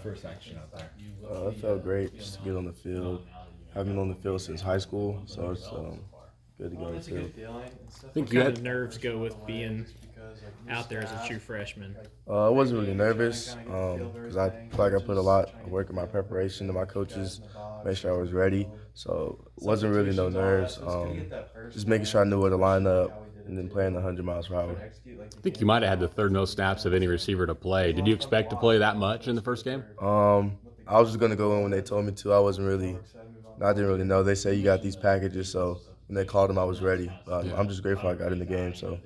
first action out there? It felt great just to get on the field. Haven't been on the field since high school, so it's good to get on the field. I What think kind you of had nerves go with being out there as a true freshman? I wasn't really nervous because I feel like I put a lot of work in my preparation to my coaches, make sure I was ready. So it wasn't really no nerves. Just making sure I knew where to line up and then playing 100 miles per hour. I think you might have had the third most snaps of any receiver to play. Did you expect to play that much in the first game? I was just gonna go in when they told me to. I didn't really know. They say you got these packages, so when they called them, I was ready. Yeah. I'm just grateful I got in the game. So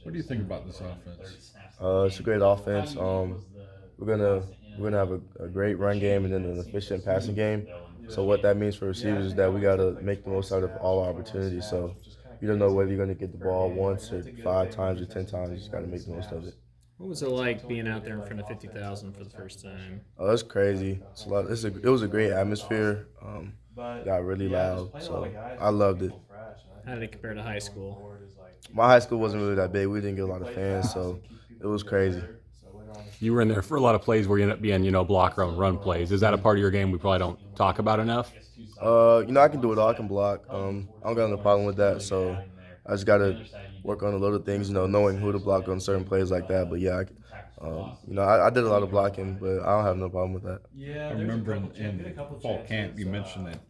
What do you think about this offense? it's a great offense. We're gonna we're gonna have a great run game and then an efficient passing game. So what that means for receivers is that we gotta make the most out of all our opportunities. So you don't know whether you're gonna get the ball once or 5 times or 10 times. You just gotta make the most of it. What was it like being out there in front of 50,000 for the first time? Oh, that's crazy. It was a great atmosphere. Got really loud, so I loved it. How did it compare to high school? My high school wasn't really that big. We didn't get a lot of fans, so it was crazy. You were in there for a lot of plays where you ended up being, blocker and run plays. Is that a part of your game we probably don't talk about enough? I can do it all. I can block. I don't got no problem with that. So I just gotta work on the little things, knowing who to block on certain plays like that. But yeah, I did a lot of blocking, but I don't have no problem with that. I remember in fall camp you mentioned that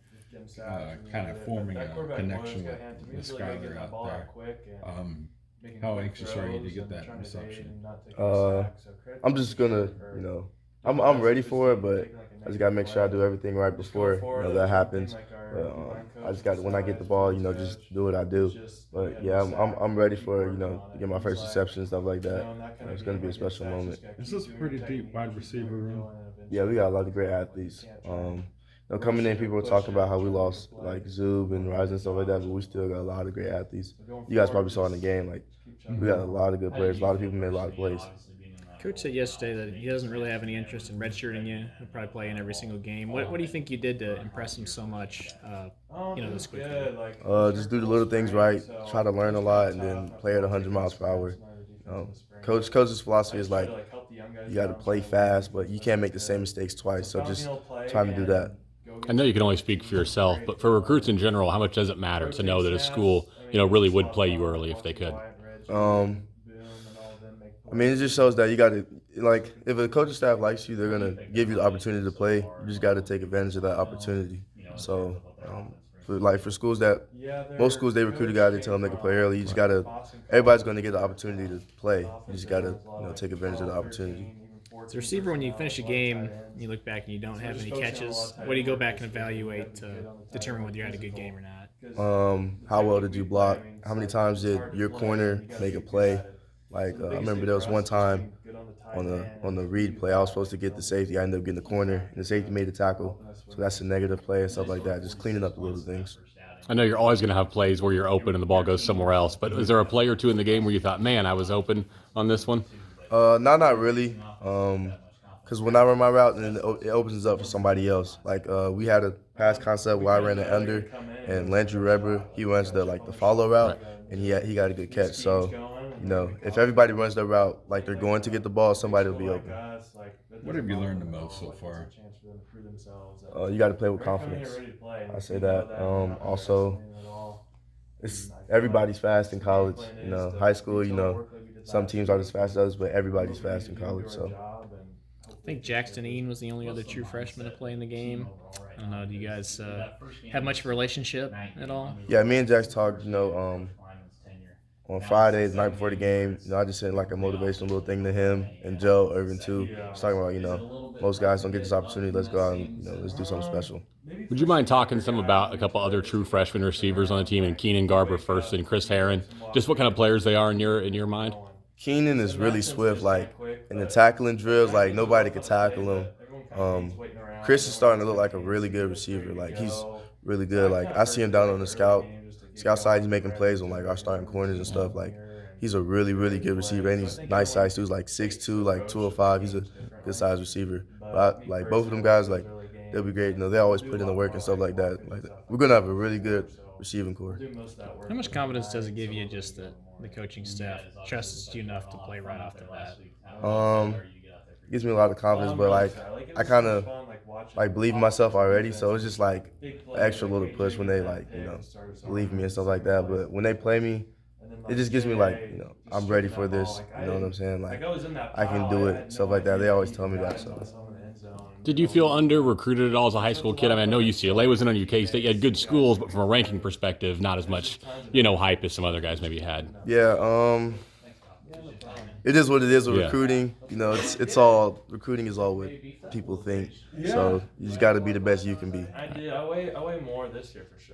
kind of forming a connection with Skyler out there. How anxious are you to get that reception? Uh, I'm just gonna, I'm ready for it, but I just gotta make sure I do everything right before that happens. But I just got when I get the ball, just do what I do. But yeah, I'm ready for to get my first reception and stuff like that. It's gonna be a special moment. This is a pretty deep wide receiver room. Yeah, we got a lot of great athletes. Coming in, people were talking about how we lost like Zub and Rise and stuff like that, but we still got a lot of great athletes. You guys probably saw in the game, like we got a lot of good players. A lot of people made a lot of plays. Coach said yesterday that he doesn't really have any interest in redshirting you. He'll probably play in every single game. What do you think you did to impress him so much, this quickly? Just do the little things right, try to learn a lot, and then play at 100 miles per hour. Coach's philosophy is like you got to play fast, but you can't make the same mistakes twice. So just trying to do that. I know you can only speak for yourself, but for recruits in general, how much does it matter to know that a school, really would play you early if they could? Um, it just shows that you got to like if a coaching staff likes you, they're gonna give you the opportunity to play. You just got to take advantage of that opportunity. So, for schools that most schools they recruit a guy, they tell them they can play early. You just gotta everybody's gonna get the opportunity to play. You just gotta take advantage of the opportunity. As a receiver, when you finish a game, you look back and you don't have any catches. What do you go back and evaluate to determine whether you had a good game or not? How well did you block? How many times did your corner make a play? Like I remember there was one time on the read play, I was supposed to get the safety. I ended up getting the corner, and the safety made the tackle. So that's a negative play and stuff like that. Just cleaning up the little things. I know you're always going to have plays where you're open and the ball goes somewhere else, but is there a play or two in the game where you thought, man, I was open on this one? Not really. Because when I run my route, then it opens up for somebody else. Like we had a pass concept where I ran it under, and Landry Reber he runs the follow route, and he got a good catch. So if everybody runs the route like they're going to get the ball, somebody will be open. What have you learned the most so far? You got to play with confidence. I say that. Also, it's everybody's fast in college. High school. Some teams aren't as fast as others, but everybody's fast in college. So. I think Jackson Ean was the only other true freshman to play in the game. I don't know. Do you guys have much of a relationship at all? Yeah, me and Jax talked. On Friday, the night before the game, I just sent like a motivational little thing to him and Joe Irvin too. Just talking about, most guys don't get this opportunity. Let's go out and let's do something special. Would you mind talking some about a couple other true freshman receivers on the team, and Keenan Garber first and Chris Herron? Just what kind of players they are in your mind? Keenan is really swift. Like in the tackling drills, like nobody could tackle him. Chris is starting to look like a really good receiver. Like he's really good. Like I see him down on the scout side, he's making plays on like our starting corners and stuff. Like he's a really, really good receiver, and he's nice size too. He's like 6'2", like 205. He's a good size receiver. But like both of them guys, like they'll be great. They always put in the work and stuff like that. Like we're gonna have a really good receiving core. How much confidence does it give you just that the coaching staff trusts you enough to play right off the bat? gives me a lot of confidence. But like I kind of like believe in myself already, so it's just like an extra little push when they like believe in me and stuff like that. But when they play me, it just gives me like I'm ready for this. You know what I'm saying? Like I can do it, stuff like that. They always tell me that. So. Did you feel under-recruited at all as a high school kid? I mean, I know UCLA was in on you, K-State. You had good schools, but from a ranking perspective, not as much, hype as some other guys maybe had. Yeah, it is what it is with recruiting. It's all recruiting is all what people think. So you just got to be the best you can be. I weigh more this year for sure.